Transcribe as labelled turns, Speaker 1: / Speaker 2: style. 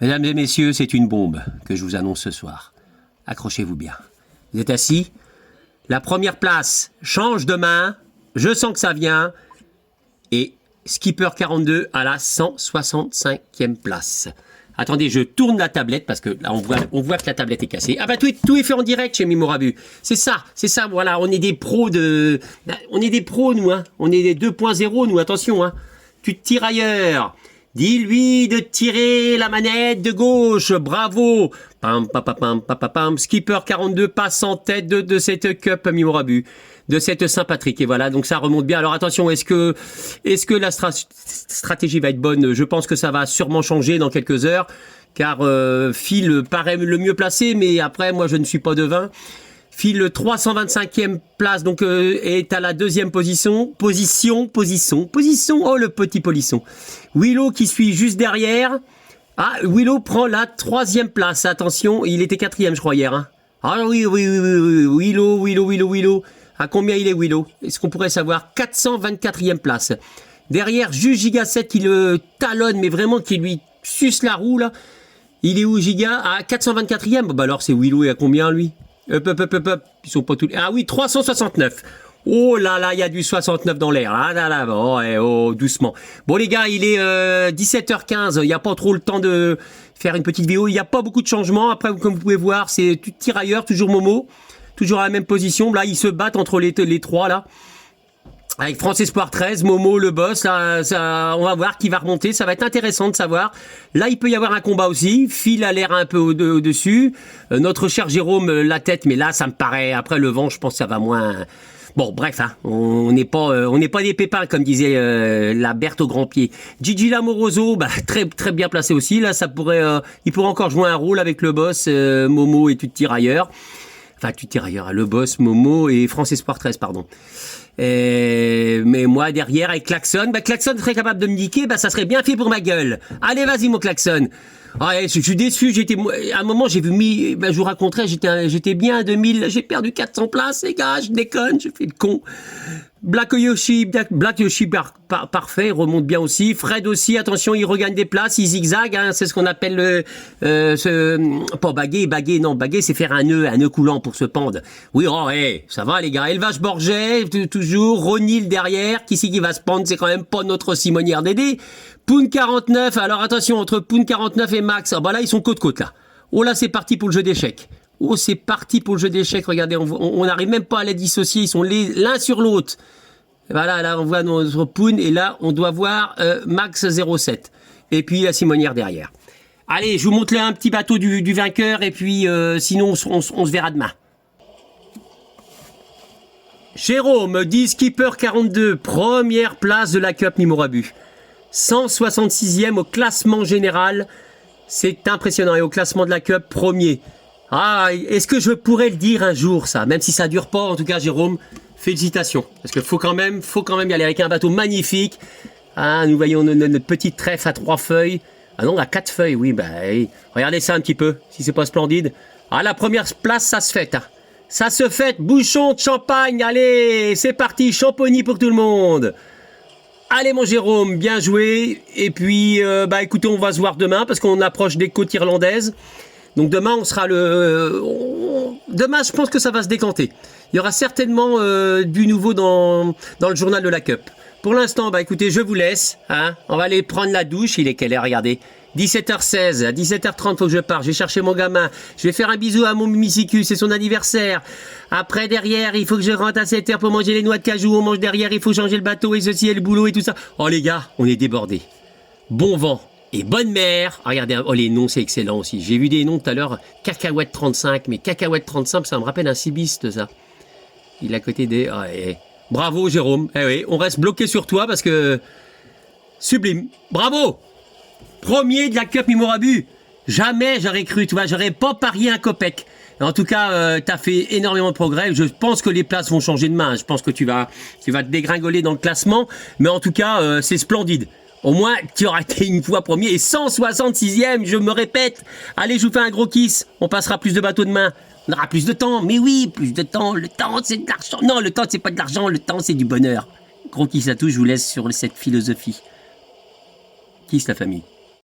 Speaker 1: Mesdames et messieurs, c'est une bombe que je vous annonce ce soir. Accrochez-vous bien. Vous êtes assis? La première place change de main. Je sens que ça vient. Et Skipper 42 à la 165e place. Attendez, je tourne la tablette parce que là, on voit que la tablette est cassée. Ah bah tout est fait en direct chez Memorabu. C'est ça, voilà. On est des pros nous, hein. On est des 2.0 nous, attention, hein. Tu te tires ailleurs. Dis-lui de tirer la manette de gauche. Bravo. Pam, pam, pam, pam, pam, pam. Skipper 42 passe en tête de cette Cup Memorabu, de cette Saint-Patrick. Et voilà, donc ça remonte bien. Alors attention, est-ce que la stratégie va être bonne? Je pense que ça va sûrement changer dans quelques heures, car Phil paraît le mieux placé, mais après, moi, je ne suis pas devin. Phil 325e place, donc est à la deuxième position. Position. Oh, le petit polisson. Willow qui suit juste derrière. Ah, Willow prend la 3e place. Attention, il était 4e, je crois, hier. Hein. Ah oui. Willow. À combien il est, Willow? Est-ce qu'on pourrait savoir? 424e place. Derrière, Juste Giga 7 qui le talonne, mais vraiment qui lui suce la roue, là. Il est où, Giga? À 424e. Bah alors, c'est Willow et à combien, lui? Ils sont pas tous... Ah oui, 369. Oh là là, il y a du 69 dans l'air. Ah là là, oh, doucement. Bon les gars, il est 17h15. Il n'y a pas trop le temps de faire une petite vidéo. Il n'y a pas beaucoup de changements. Après, comme vous pouvez voir, c'est tirailleur, toujours Momo. Toujours à la même position. Là, ils se battent entre les trois, là. Avec France Espoir 13, Momo, le boss, là, on va voir qui va remonter. Ça va être intéressant de savoir. Là, il peut y avoir un combat aussi. Phil a l'air un peu au-dessus. Notre cher Jérôme, la tête, mais là, ça me paraît, après le vent, je pense que ça va moins... Bon, bref, hein, on n'est pas des pépins, comme disait la Berthe au grand pied. Gigi Lamoroso, bah, très bien placé aussi. Là, il pourrait encore jouer un rôle avec le boss, Momo et tout tirailleur. Enfin, tu tirailleur, le boss, Momo et France Espoir 13, pardon. Mais moi, derrière, avec Klaxon, Klaxon serait capable de me niquer, ça serait bien fait pour ma gueule. Allez, vas-y, mon Klaxon. Ah, je suis déçu, à un moment, j'ai vu, je vous raconterai, j'étais bien à 2000, j'ai perdu 400 places, les gars, je déconne, je fais le con. Black Yoshi, parfait, il remonte bien aussi. Fred aussi, attention, il regagne des places, il zigzague, hein, c'est ce qu'on appelle pas baguer, non, baguer, c'est faire un nœud coulant pour se pendre. Oui, ça va les gars. Élevage Borget, toujours, Ronil derrière, qui va se pendre, c'est quand même pas notre Simonière Dédé. Poon 49, alors attention, entre Poon 49 et Max, là, ils sont côte-côte, là. Oh là, c'est parti pour le jeu d'échecs. Oh, c'est parti pour le jeu d'échecs. Regardez, on n'arrive même pas à les dissocier. Ils sont l'un sur l'autre. Voilà, là, on voit notre Poon. Et là, on doit voir Max 07. Et puis, la Simonière derrière. Allez, je vous montre là un petit bateau du vainqueur. Et puis, sinon, on se verra demain. Jérôme dit Skipper 42. Première place de la Cup Memorabu. 166e au classement général. C'est impressionnant. Et au classement de la Cup, premier. Ah, est-ce que je pourrais le dire un jour, ça? Même si ça dure pas, en tout cas, Jérôme, félicitations. Parce qu'il faut quand même y aller avec un bateau magnifique. Ah, nous voyons notre petite trèfle à 3 feuilles. Ah non, à 4 feuilles, oui, regardez ça un petit peu, si c'est pas splendide. Ah, la première place, ça se fête, hein. Ça se fête, bouchon de champagne, allez, c'est parti, champonis pour tout le monde. Allez mon Jérôme, bien joué. Et puis, écoutez, on va se voir demain, parce qu'on approche des côtes irlandaises. Donc demain, on sera demain, je pense que ça va se décanter. Il y aura certainement du nouveau dans le journal de la Cup. Pour l'instant, écoutez, je vous laisse. Hein. On va aller prendre la douche. Il est quelle heure? Regardez. 17h16. À 17h30, faut que je parte. Je vais chercher mon gamin. Je vais faire un bisou à mon Mimicicus. C'est son anniversaire. Après, derrière, il faut que je rentre à 7h pour manger les noix de cajou. On mange derrière. Il faut changer le bateau et ceci et le boulot et tout ça. Oh les gars, on est débordés. Bon vent. Et bonne mère. Regardez, les noms, c'est excellent aussi. J'ai vu des noms tout à l'heure. Cacahuète 35. Mais Cacahuète 35, ça me rappelle un cibiste, ça. Il est à côté des... Bravo, Jérôme. Oui, on reste bloqué sur toi parce que... Sublime. Bravo. Premier de la Cup Memorabu. Jamais j'aurais cru, tu vois. J'aurais pas parié un copec. En tout cas, tu as fait énormément de progrès. Je pense que les places vont changer de main. Je pense que tu vas te dégringoler dans le classement. Mais en tout cas, c'est splendide. Au moins, tu auras été une fois premier et 166e, je me répète. Allez, je vous fais un gros kiss. On passera plus de bateaux demain. On aura plus de temps. Mais oui, plus de temps. Le temps, c'est de l'argent. Non, le temps, c'est pas de l'argent. Le temps, c'est du bonheur. Gros kiss à tous. Je vous laisse sur cette philosophie. Kiss la famille.